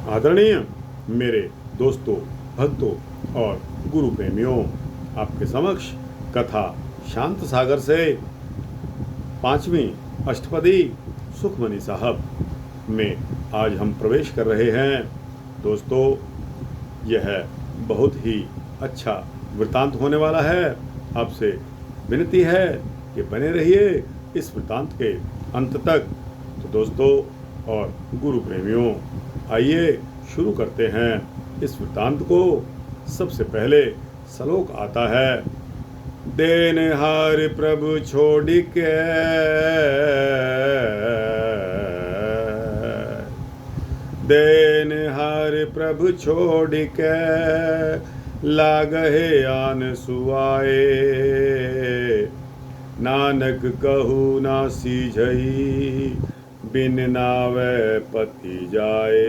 आदरणीय मेरे दोस्तों, भक्तों और गुरु प्रेमियों, आपके समक्ष कथा शांत सागर से 5वीं अष्टपदी सुखमनी साहब में आज हम प्रवेश कर रहे हैं। दोस्तों, यह बहुत ही अच्छा वृतांत होने वाला है। आपसे विनती है कि बने रहिए इस वृतांत के अंत तक। तो दोस्तों और गुरु प्रेमियों, आइए शुरू करते हैं इस वृतांत को। सबसे पहले श्लोक आता है, देनहार प्रभु छोड़ के, देनहार प्रभु छोड़ के, लागहे आन सुआए, नानक कहू ना सीझई, बिन नावे पति जाए।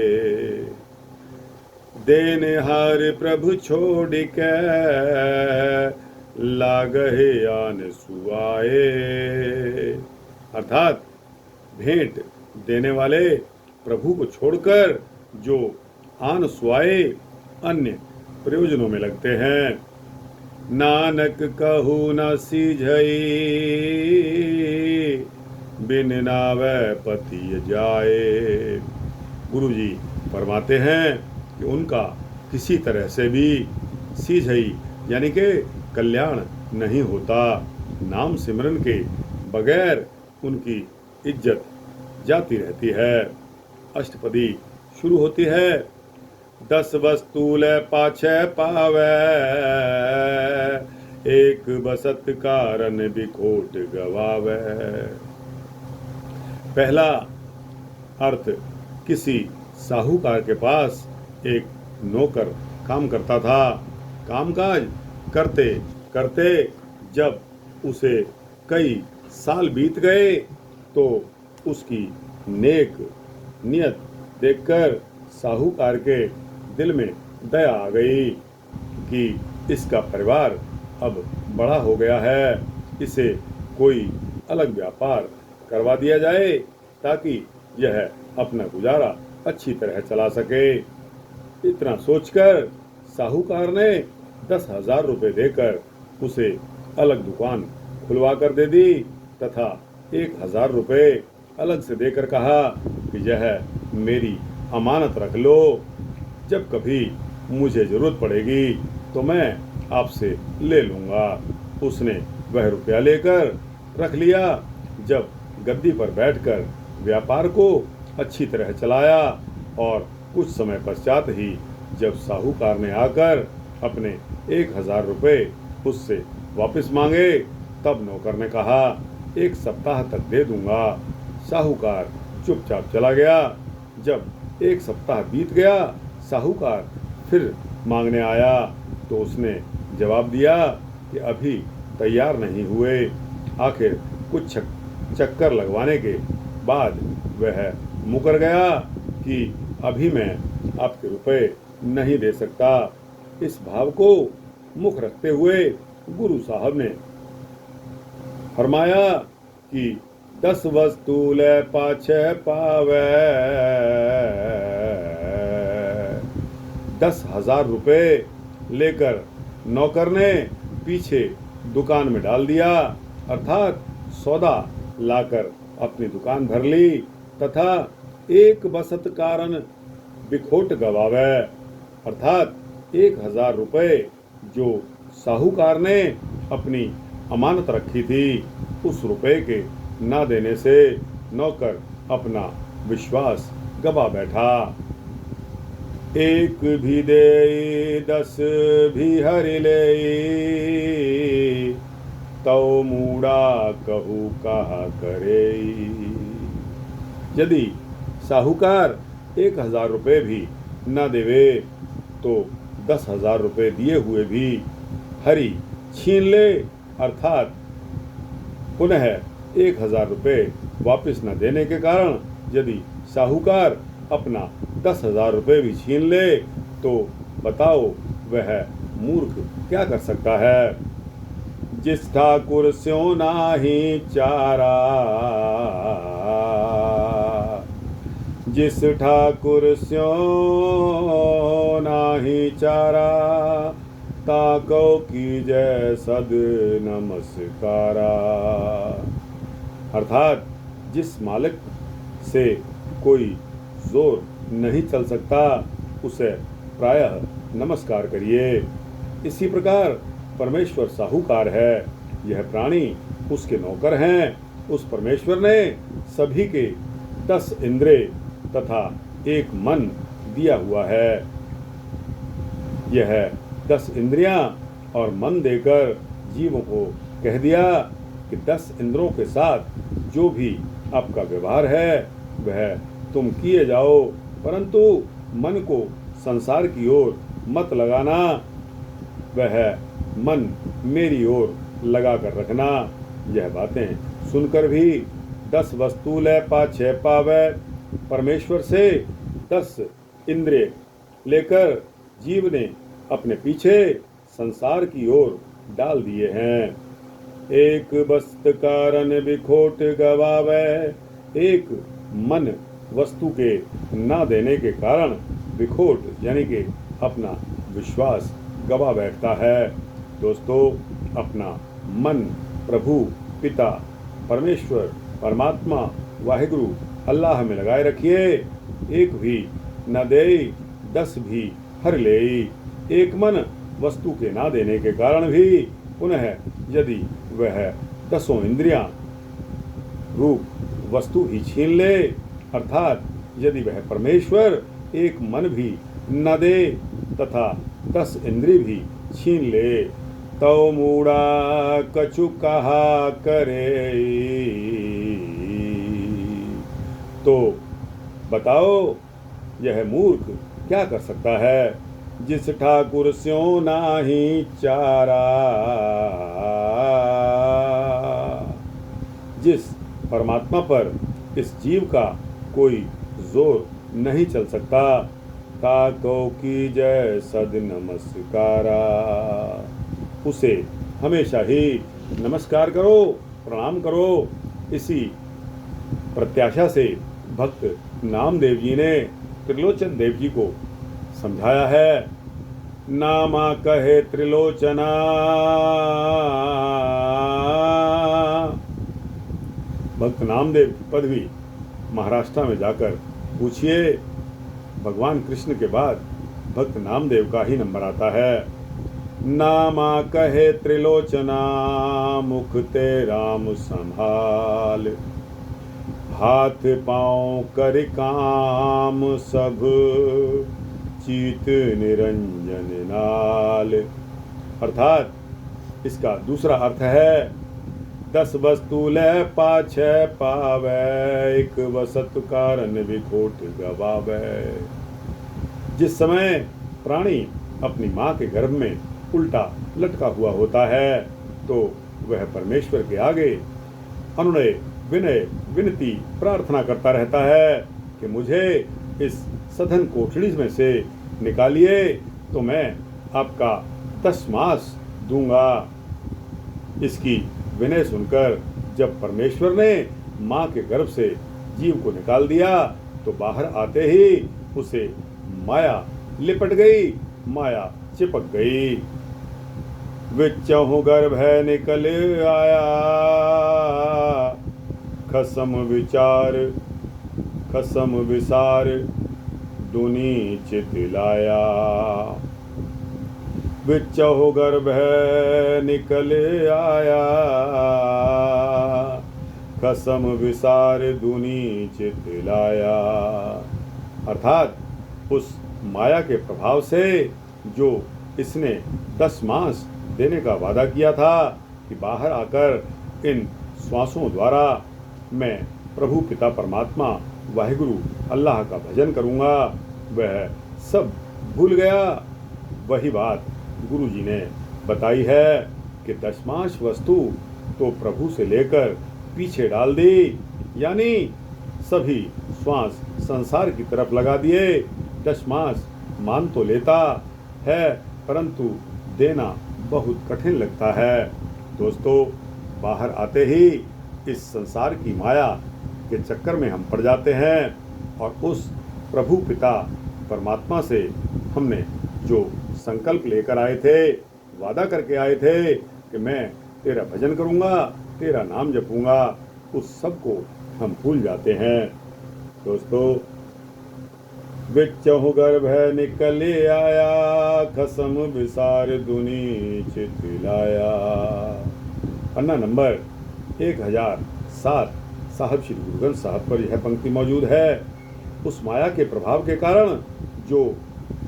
देनहार प्रभु छोड़ के, लागहे आन सुआए। अर्थात भेंट देने वाले प्रभु को छोड़कर जो आन सुआए अन्य प्रयोजनों में लगते हैं। नानक कहू न सीझई, बिन नावे पति जाए। गुरु जी फरमाते हैं कि उनका किसी तरह से भी सीझई यानी कि कल्याण नहीं होता। नाम सिमरन के बगैर उनकी इज्जत जाती रहती है। अष्टपदी शुरू होती है, 10 वस्तु ले पाछे पावे, एक बसत कारण बिखोट गवावे। पहला अर्थ, किसी साहूकार के पास एक नौकर काम करता था। कामकाज करते करते जब उसे कई साल बीत गए तो उसकी नेक नियत देखकर साहूकार के दिल में दया आ गई कि इसका परिवार अब बड़ा हो गया है, इसे कोई अलग व्यापार करवा दिया जाए ताकि यह अपना गुजारा अच्छी तरह चला सके। इतना सोचकर साहूकार ने 10,000 रुपये देकर उसे अलग दुकान खुलवा कर दे दी तथा 1,000 रुपये अलग से देकर कहा कि यह मेरी अमानत रख लो, जब कभी मुझे जरूरत पड़ेगी तो मैं आपसे ले लूँगा। उसने वह रुपया लेकर रख लिया। जब गद्दी पर बैठकर व्यापार को अच्छी तरह चलाया और कुछ समय पश्चात ही जब साहूकार ने आकर अपने 1,000 रुपये उससे वापस मांगे तब नौकर ने कहा 1 सप्ताह तक दे दूंगा। साहूकार चुपचाप चला गया। जब 1 सप्ताह बीत गया, साहूकार फिर मांगने आया तो उसने जवाब दिया कि अभी तैयार नहीं हुए। आखिर कुछ चक्कर लगवाने के बाद वह मुकर गया कि अभी मैं आपके रुपए नहीं दे सकता। इस भाव को मुख रखते हुए गुरु साहब ने फरमाया कि 10 वस्तु ले पाछे पावे, 10,000 रुपये लेकर नौकर ने पीछे दुकान में डाल दिया, अर्थात सौदा लाकर अपनी दुकान भर ली तथा एक बसत कारण बिखोट गवावे, अर्थात 1,000 रुपये जो साहूकार ने अपनी अमानत रखी थी उस रुपये के ना देने से नौकर अपना विश्वास गवा बैठा। एक भी दे 10 भी हरि ले, तो मूड़ा कहू कहा करे। यदि साहूकार 1,000 रुपये भी न देवे तो 10,000 रुपये दिए हुए भी हरि छीन ले, अर्थात पुनः 1,000 रुपये वापस न देने के कारण यदि साहूकार अपना 10,000 रुपये भी छीन ले तो बताओ वह मूर्ख क्या कर सकता है। जिस ठाकुर स्यों नाही चारा, जिस ठाकुर स्यो नाही चारा, ताको कीजय सद नमस्कारा। अर्थात जिस मालिक से कोई जोर नहीं चल सकता, उसे प्रायः नमस्कार करिए। इसी प्रकार परमेश्वर साहूकार है, यह प्राणी उसके नौकर हैं। उस परमेश्वर ने सभी के 10 इंद्रिय तथा एक मन दिया हुआ है। यह 10 इंद्रियां और मन देकर जीवों को कह दिया कि 10 इंद्रियों के साथ जो भी आपका व्यवहार है वह तुम किए जाओ, परंतु मन को संसार की ओर मत लगाना, वह मन मेरी ओर लगा कर रखना। यह बातें सुनकर भी 10 वस्तु ले पाछे पावे, परमेश्वर से 10 इंद्रिय लेकर जीव ने अपने पीछे संसार की ओर डाल दिए हैं। एक वस्त कारण बिखोट गवावे, एक मन वस्तु के ना देने के कारण बिखोट यानी कि अपना विश्वास गवा बैठता है। दोस्तों, अपना मन प्रभु पिता परमेश्वर परमात्मा वाहिगुरु अल्लाह में लगाए रखिए। एक भी न दे 10 भी हर ले। एक मन वस्तु के ना देने के कारण भी पुनः यदि वह 10 इंद्रियां रूप वस्तु ही छीन ले, अर्थात यदि वह परमेश्वर एक मन भी न दे तथा 10 इंद्रिय भी छीन ले, तो मूड़ा कछु कहा करे। तो बताओ यह मूर्ख क्या कर सकता है। जिस ठाकुर स्यो नाही चारा, जिस परमात्मा पर इस जीव का कोई जोर नहीं चल सकता, ताको कीजय सद नमस्कारा, उसे हमेशा ही नमस्कार करो, प्रणाम करो। इसी प्रत्याशा से भक्त नामदेव जी ने त्रिलोचन देव जी को समझाया है। नामा कहे त्रिलोचना, भक्त नामदेव की पदवी महाराष्ट्र में जाकर पूछिए, भगवान कृष्ण के बाद भक्त नामदेव का ही नंबर आता है। नामा कहे त्रिलोचना, मुख ते राम संभाल, हाथ पांव कर काम सब, चीत निरंजन नाल। अर्थात इसका दूसरा अर्थ है, 10 वस्तु ले पाछे पावे, एक वसत कारण विखोट गवावे। जिस समय प्राणी अपनी माँ के गर्भ में उल्टा लटका हुआ होता है, तो वह परमेश्वर के आगे अनुनय विनय विनती प्रार्थना करता रहता है कि मुझे इस सधन कोठड़ी में से निकालिए, तो मैं आपका 10 मास दूंगा। इसकी विनय सुनकर जब परमेश्वर ने माँ के गर्भ से जीव को निकाल दिया, तो बाहर आते ही उसे माया लिपट गई, माया चिपक गई। विचहु गर्भ है निकल आया, खसम विचार खसम विसार, दुनी चित लाया। विचहु गर्भ है निकल आया, खसम विसार दुनी चित लाया। अर्थात उस माया के प्रभाव से जो इसने 10 मास देने का वादा किया था कि बाहर आकर इन श्वासों द्वारा मैं प्रभु पिता परमात्मा वाहिगुरु अल्लाह का भजन करूँगा, वह सब भूल गया। वही बात गुरु जी ने बताई है कि 10 मास वस्तु तो प्रभु से लेकर पीछे डाल दी, यानी सभी श्वास संसार की तरफ लगा दिए। 10 मास मान तो लेता है, परंतु देना बहुत कठिन लगता है। दोस्तों, बाहर आते ही इस संसार की माया के चक्कर में हम पड़ जाते हैं। और उस प्रभु पिता परमात्मा से हमने जो संकल्प लेकर आए थे, वादा करके आए थे कि मैं तेरा भजन करूँगा, तेरा नाम जपूँगा, उस सब को हम भूल जाते हैं। दोस्तों, बिचहु गर्भ निकल आया, खसम विसार दुनी चितलाया। पन्ना नंबर 1007 साहब श्री गुरु ग्रंथ साहब पर यह पंक्ति मौजूद है। उस माया के प्रभाव के कारण जो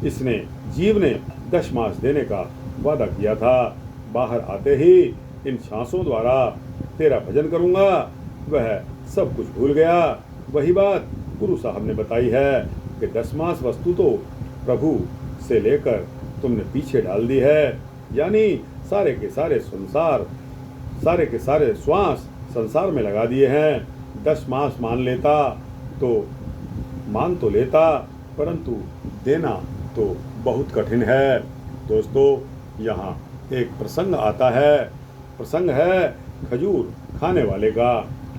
इसने जीव ने 10 मास देने का वादा किया था, बाहर आते ही इन सांसों द्वारा तेरा भजन करूँगा, वह सब कुछ भूल गया। वही बात गुरु साहब ने बताई है कि 10 मास वस्तु तो प्रभु से लेकर तुमने पीछे डाल दी है, यानी सारे के सारे संसार, सारे के सारे श्वास संसार में लगा दिए हैं। 10 मास मान तो लेता, परंतु देना तो बहुत कठिन है। दोस्तों, यहाँ एक प्रसंग आता है, प्रसंग है खजूर खाने वाले का।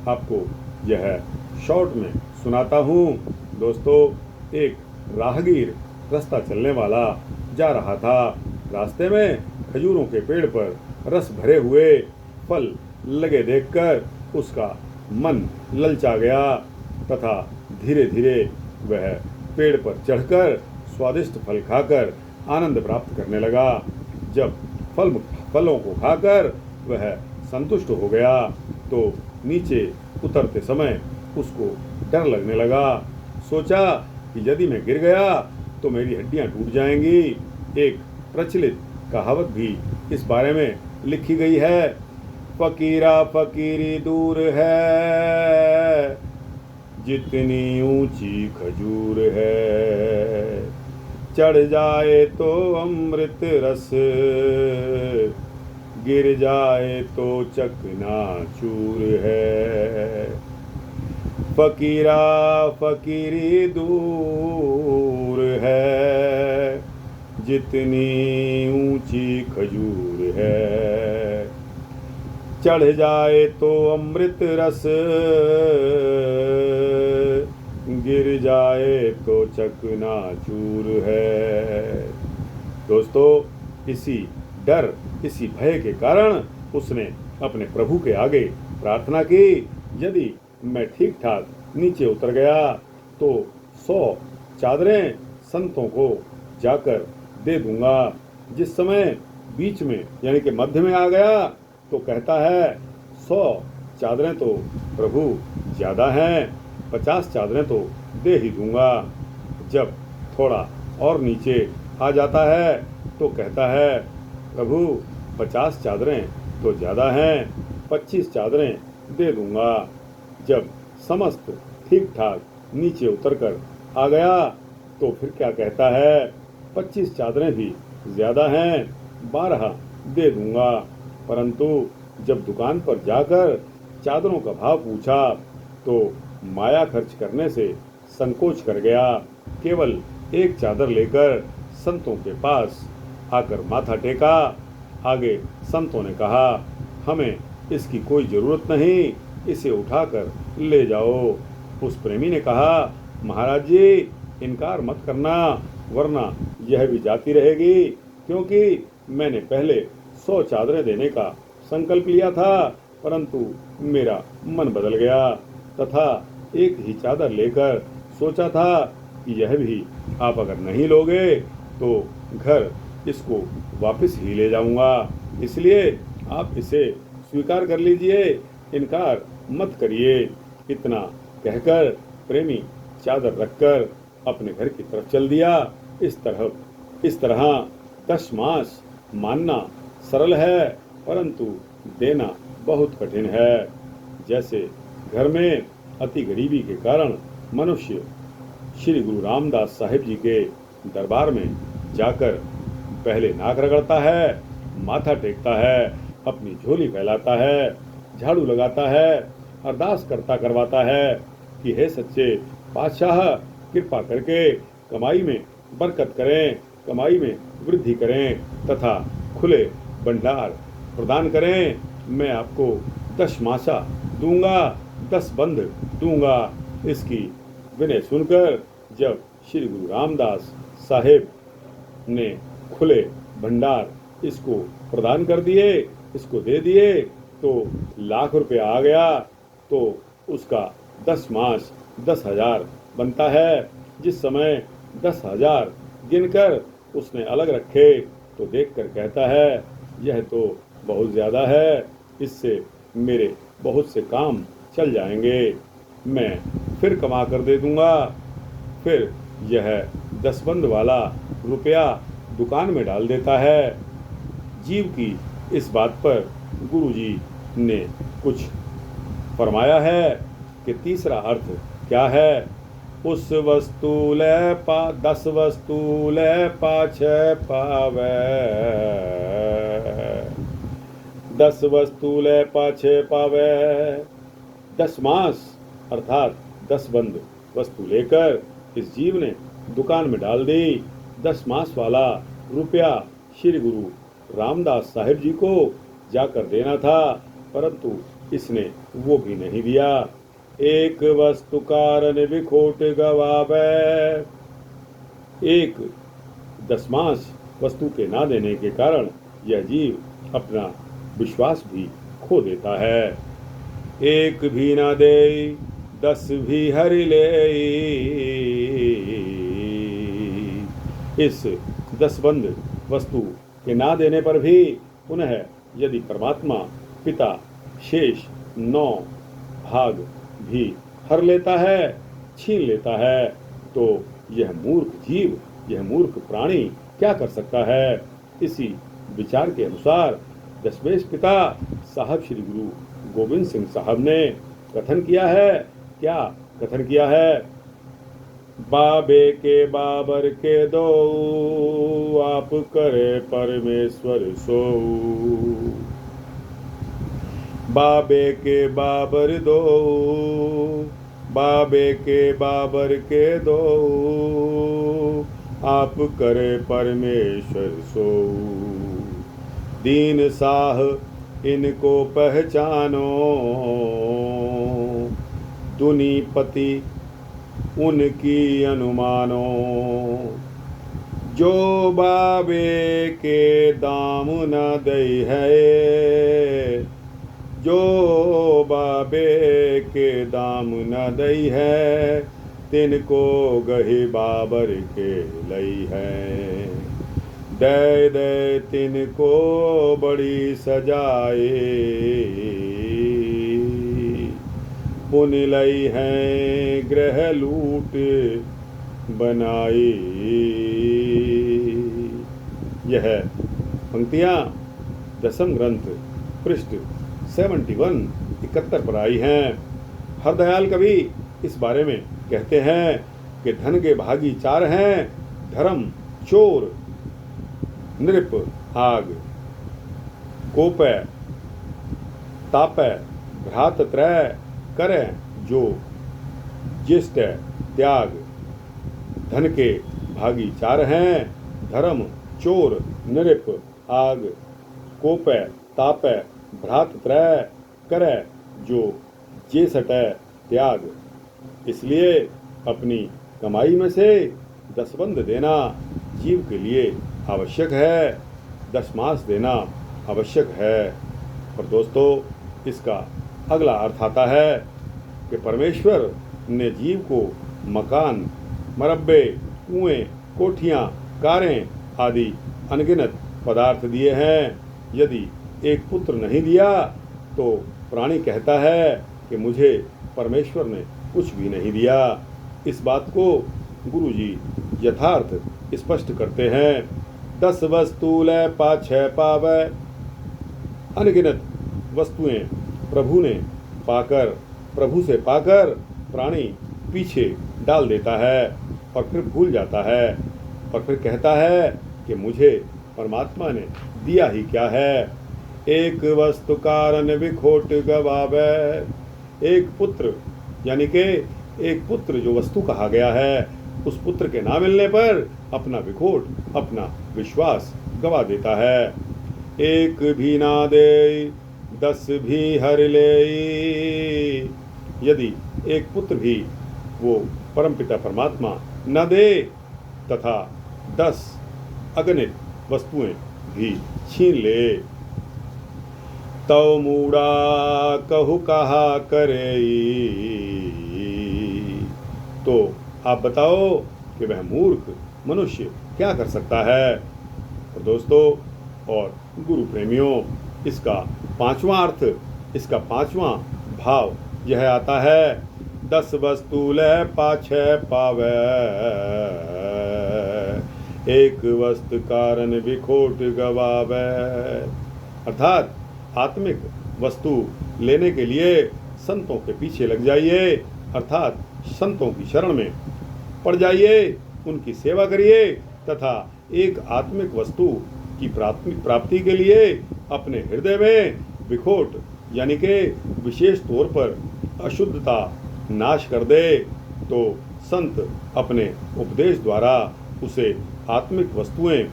आपको यह शॉर्ट में सुनाता हूँ। दोस्तों, एक राहगीर रास्ता चलने वाला जा रहा था। रास्ते में खजूरों के पेड़ पर रस भरे हुए फल लगे देखकर उसका मन ललचा गया तथा धीरे धीरे वह पेड़ पर चढ़कर स्वादिष्ट फल खाकर आनंद प्राप्त करने लगा। जब फलों को खाकर वह संतुष्ट हो गया तो नीचे उतरते समय उसको डर लगने लगा। सोचा कि यदि मैं गिर गया तो मेरी हड्डियां टूट जाएंगी। एक प्रचलित कहावत भी इस बारे में लिखी गई है, फकीरा फकीरी दूर है, जितनी ऊंची खजूर है, चढ़ जाए तो अमृत रस, गिर जाए तो चकनाचूर है। फकीरा फकीरी दूर है, जितनी ऊंची खजूर है, चढ़ जाए तो अमृत रस, गिर जाए तो चकनाचूर है। दोस्तों, इसी डर, इसी भय के कारण उसने अपने प्रभु के आगे प्रार्थना की, यदि मैं ठीक ठाक नीचे उतर गया तो 100 चादरें संतों को जाकर दे दूंगा। जिस समय बीच में यानी कि मध्य में आ गया तो कहता है 100 चादरें तो प्रभु ज़्यादा हैं, 50 चादरें तो दे ही दूंगा। जब थोड़ा और नीचे आ जाता है तो कहता है प्रभु 50 चादरें तो ज़्यादा हैं, 25 चादरें दे दूंगा। जब समस्त ठीक ठाक नीचे उतरकर आ गया तो फिर क्या कहता है, 25 चादरें भी ज़्यादा हैं, 12 दे दूंगा। परंतु जब दुकान पर जाकर चादरों का भाव पूछा तो माया खर्च करने से संकोच कर गया। केवल एक चादर लेकर संतों के पास आकर माथा टेका। आगे संतों ने कहा, हमें इसकी कोई ज़रूरत नहीं, इसे उठाकर ले जाओ। उस प्रेमी ने कहा, महाराज जी इनकार मत करना, वरना यह भी जाती रहेगी, क्योंकि मैंने पहले 100 चादरें देने का संकल्प लिया था, परंतु मेरा मन बदल गया तथा एक ही चादर लेकर सोचा था कि यह भी आप अगर नहीं लोगे तो घर इसको वापस ही ले जाऊंगा, इसलिए आप इसे स्वीकार कर लीजिए, इनकार मत करिए। इतना कहकर प्रेमी चादर रखकर अपने घर की तरफ चल दिया। इस तरह 10 मास मानना सरल है, परंतु देना बहुत कठिन है। जैसे घर में अति गरीबी के कारण मनुष्य श्री गुरु रामदास साहिब जी के दरबार में जाकर पहले नाक रगड़ता है, माथा टेकता है, अपनी झोली फैलाता है, झाड़ू लगाता है, अरदास करवाता है कि हे सच्चे पातशाह कृपा करके कमाई में बरकत करें, कमाई में वृद्धि करें तथा खुले भंडार प्रदान करें। मैं आपको 10 मासा दूंगा, 10 बंध दूंगा, इसकी विनय सुनकर जब श्री गुरु रामदास साहेब ने खुले भंडार इसको प्रदान कर दिए, इसको दे दिए, तो लाख रुपया आ गया। तो उसका 10 मास 10,000 बनता है। जिस समय 10,000 गिनकर उसने अलग रखे तो देखकर कहता है, यह तो बहुत ज़्यादा है, इससे मेरे बहुत से काम चल जाएंगे, मैं फिर कमा कर दे दूंगा। फिर यह 10 बंद वाला रुपया दुकान में डाल देता है। जीव की इस बात पर गुरुजी ने कुछ फरमाया है कि तीसरा अर्थ क्या है। उस वस्तु ले 10 वस्तु ले पाछे पावे, 10 वस्तु ले पाछे पावे। 10 मास अर्थात 10 बंद वस्तु लेकर इस जीव ने दुकान में डाल दी। 10 मास वाला रुपया श्री गुरु रामदास साहिब जी को जाकर देना था, परंतु इसने वो भी नहीं दिया। एक वस्तु कारण बिखोट गवावे, एक 10 मास वस्तु के ना देने के कारण यह जीव अपना विश्वास भी खो देता है। एक भी ना दे 10 भी हर ले, इस 10 बंद वस्तु के ना देने पर भी पुनः यदि परमात्मा पिता शेष 9 भाग भी हर लेता है, छीन लेता है, तो यह मूर्ख जीव, यह मूर्ख प्राणी क्या कर सकता है। इसी विचार के अनुसार दशमेश पिता साहब श्री गुरु गोविंद सिंह साहब ने कथन किया है। क्या कथन किया है। बाबे के बाबर के दो, आप करे परमेश्वर सो। बाबे के बाबर दो, बाबे के बाबर के दो, आप करे परमेश्वर सो। दीन साह इनको पहचानो, दुनीपति उनकी अनुमानो। जो बाबे के दाम न दई है, जो बाबे के दाम न दई है, तिनको गही बाबर के लई है। दे दे तिनको बड़ी सजाए, पुन लई है ग्रह लूट बनाई। यह पंक्तियां दशम ग्रंथ पृष्ठ 71 पर आई हैं। हरदयाल कवि इस बारे में कहते हैं कि धन के भागी 4 हैं, धर्म, चोर, नृप, आग, कोपय, तापय, भ्रातत्रय, करे जो, ज्येष्ठ, त्याग। धन के भागी 4 हैं, धर्म, चोर, नृप, आग, कोपय, तापय, भ्रातत्रय, करे जो, ज्येष्ठ, त्याग। इसलिए अपनी कमाई में से 10 बंद देना जीव के लिए आवश्यक है, 10 मास देना आवश्यक है। और दोस्तों, इसका अगला अर्थ आता है कि परमेश्वर ने जीव को मकान, मरब्बे, कुएं, कोठियाँ, कारें आदि अनगिनत पदार्थ दिए हैं। यदि एक पुत्र नहीं दिया तो प्राणी कहता है कि मुझे परमेश्वर ने कुछ भी नहीं दिया। इस बात को गुरुजी यथार्थ स्पष्ट करते हैं। 10 वस्तु ले पाछे पावे, अनगिनत वस्तुएं प्रभु से पाकर प्राणी पीछे डाल देता है और फिर भूल जाता है और फिर कहता है कि मुझे परमात्मा ने दिया ही क्या है। एक वस्तु कारण विखोट गवावे, एक पुत्र यानी कि एक पुत्र जो वस्तु कहा गया है, उस पुत्र के ना मिलने पर अपना विखोट, अपना विश्वास गवा देता है। एक भी ना दे 10 भी हर ले, यदि एक पुत्र भी वो परमपिता परमात्मा न दे तथा 10 अगणित वस्तुएं भी छीन ले। तव मूढ़ा कहु कहा करे। तो आप बताओ कि वह मूर्ख मनुष्य क्या कर सकता है। और दोस्तों और गुरु प्रेमियों, इसका 5वां अर्थ, इसका 5वां भाव यह आता है, 10 वस्तु ले पाछे पावे, एक वस्तु कारण विखोट गवावे। अर्थात आत्मिक वस्तु लेने के लिए संतों के पीछे लग जाइए, अर्थात संतों की शरण में पड़ जाइए, उनकी सेवा करिए तथा एक आत्मिक वस्तु की प्राप्ति के लिए अपने हृदय में विखोट यानी कि विशेष तौर पर अशुद्धता नाश कर दे। तो संत अपने उपदेश द्वारा उसे आत्मिक वस्तुएं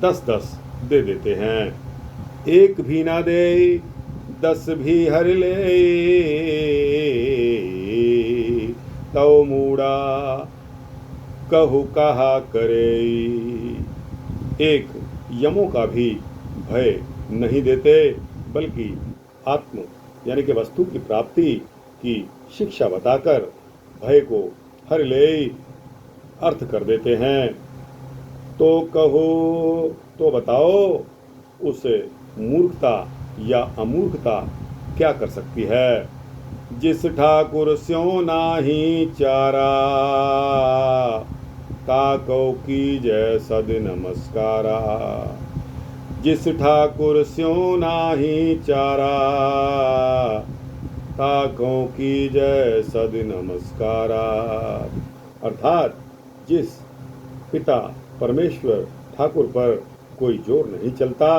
10-10 दे देते हैं। एक भी ना दे 10 भी हर ले, तव मूढ़ा कहु कहा करे। एक यमों का भी भय नहीं देते, बल्कि आत्म यानी कि वस्तु की प्राप्ति की शिक्षा बताकर भय को हर ले अर्थ कर देते हैं। तो कहो, तो बताओ उस मूर्खता या अमूर्खता क्या कर सकती है। जिस ठाकुर स्यों नाही चारा, ताको की जय सद नमस्कारा। जिस ठाकुर स्यों नाही चारा, ताको की जय सद नमस्कारा। अर्थात जिस पिता परमेश्वर ठाकुर पर कोई जोर नहीं चलता,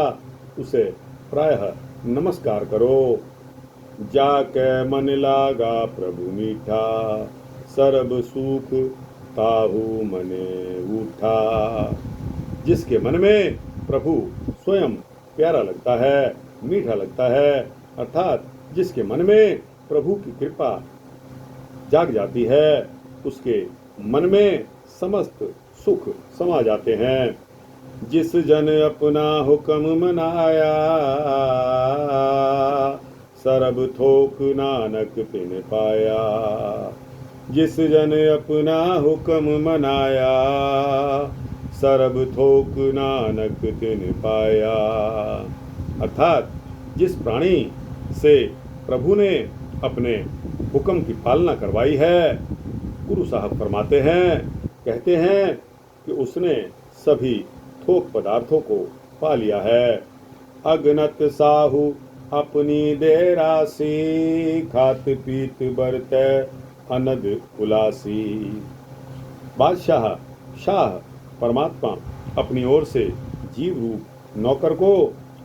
उसे प्रायः नमस्कार करो। जाके मन लागा प्रभु मीठा, सर्ब सुख ताहु मने उठा। जिसके मन में प्रभु स्वयं प्यारा लगता है, मीठा लगता है, अर्थात जिसके मन में प्रभु की कृपा जाग जाती है, उसके मन में समस्त सुख समा जाते हैं। जिस जन अपना हुक्म मनाया, सरब थोक नानक तिन पाया। जिस जन अपना हुक्म मनाया, सरब थोक नानक तिन पाया। अर्थात जिस प्राणी से प्रभु ने अपने हुक्म की पालना करवाई है, गुरु साहब फरमाते हैं, कहते हैं कि उसने सभी थोक पदार्थों को पा लिया है। अगनत साहू अपनी देरासी, खात पीत बरते अनद उलासी। बादशाह शाह परमात्मा अपनी ओर से जीव रूप नौकर को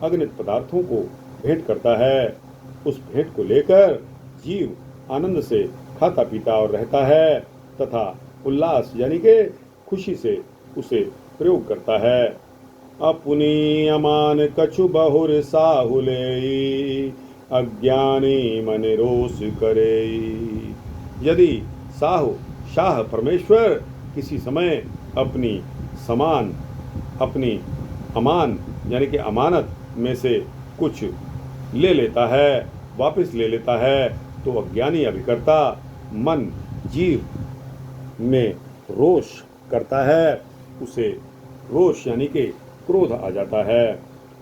अगणित पदार्थों को भेंट करता है। उस भेंट को लेकर जीव आनंद से खाता पीता और रहता है तथा उल्लास यानी कि खुशी से उसे प्रयोग करता है। अपनी अमान कछु बहुर साहुले, अज्ञानी मन रोष करे। यदि साहु शाह परमेश्वर किसी समय अपनी समान अपनी अमान यानी कि अमानत में से कुछ ले लेता है, वापस ले लेता है, तो अज्ञानी अभिकर्ता मन जीव में रोष करता है, उसे रोष यानी कि क्रोध आ जाता है।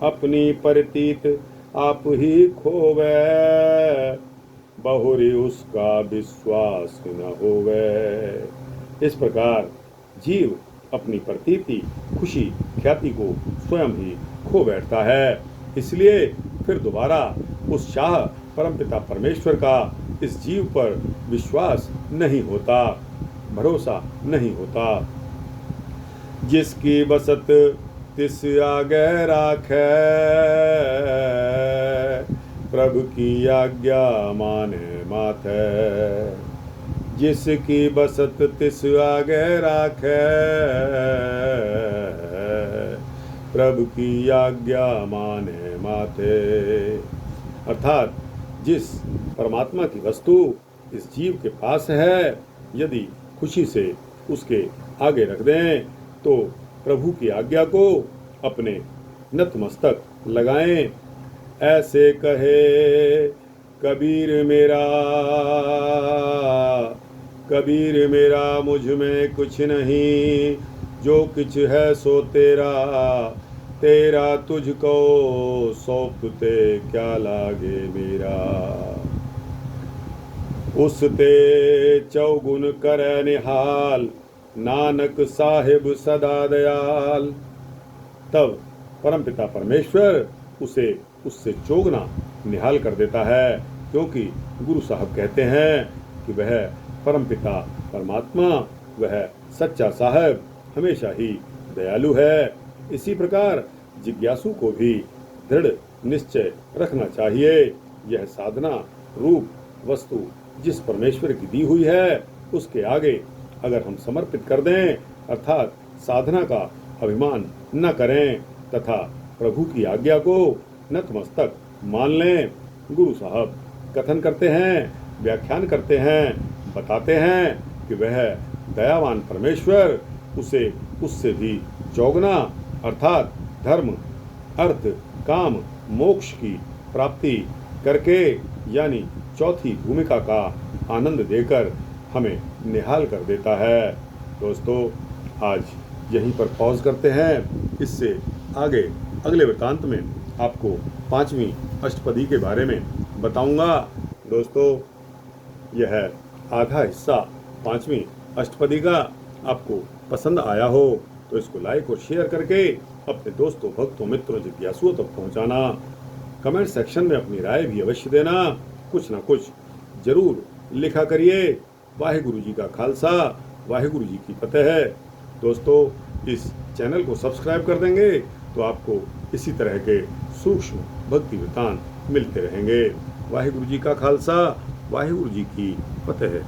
अपनी परतीत आप ही खोवे, बहुरी उसका विश्वास न होवे। इस प्रकार जीव अपनी प्रतीति खुशी ख्याति को स्वयं ही खो बैठता है। इसलिए फिर दोबारा उस शाह परमपिता परमेश्वर का इस जीव पर विश्वास नहीं होता, भरोसा नहीं होता। जिसकी बसत तिस आगे राखे, प्रभु की आज्ञा माने माथे। जिसकी बसत तिस आगे राखे, प्रभु की आज्ञा माने माथे। अर्थात जिस परमात्मा की वस्तु इस जीव के पास है, यदि खुशी से उसके आगे रख दें, तो प्रभु की आज्ञा को अपने नतमस्तक लगाएं। ऐसे कहे कबीर मेरा मुझ में कुछ नहीं, जो कुछ है सो तेरा, तेरा तुझको सौंपते क्या लागे मेरा। उस ते चौगुन करे निहाल, नानक साहिब सदा दयाल। तब परमपिता परमेश्वर उसे उससे चौगुना निहाल कर देता है, क्योंकि गुरु साहब कहते हैं कि वह परमपिता परमात्मा, वह सच्चा साहब हमेशा ही दयालु है। इसी प्रकार जिज्ञासु को भी दृढ़ निश्चय रखना चाहिए। यह साधना रूप वस्तु जिस परमेश्वर की दी हुई है, उसके आगे अगर हम समर्पित कर दें, अर्थात साधना का अभिमान न करें तथा प्रभु की आज्ञा को नतमस्तक मान लें। गुरु साहब कथन करते हैं, व्याख्यान करते हैं, बताते हैं कि वह दयावान परमेश्वर उसे उससे भी चौगुना अर्थात धर्म अर्थ काम मोक्ष की प्राप्ति करके, यानी चौथी भूमिका का आनंद देकर हमें निहाल कर देता है। दोस्तों, आज यहीं पर पॉज करते हैं। इससे आगे अगले वृत्तांत में आपको 5वीं अष्टपदी के बारे में बताऊंगा। दोस्तों, यह आधा हिस्सा 5वीं अष्टपदी का आपको पसंद आया हो तो इसको लाइक और शेयर करके अपने दोस्तों, भक्तों, मित्रों, जिज्ञासुओं तक पहुंचाना। कमेंट सेक्शन में अपनी राय भी अवश्य देना। कुछ ना कुछ जरूर लिखा करिए। वाहिगुरु जी का खालसा, वाहिगुरु जी की फतेह है। दोस्तों, इस चैनल को सब्सक्राइब कर देंगे तो आपको इसी तरह के सूक्ष्म भक्ति वृत्तांत मिलते रहेंगे। वाहिगुरु जी का खालसा, वाहिगुरु जी की फतेह है।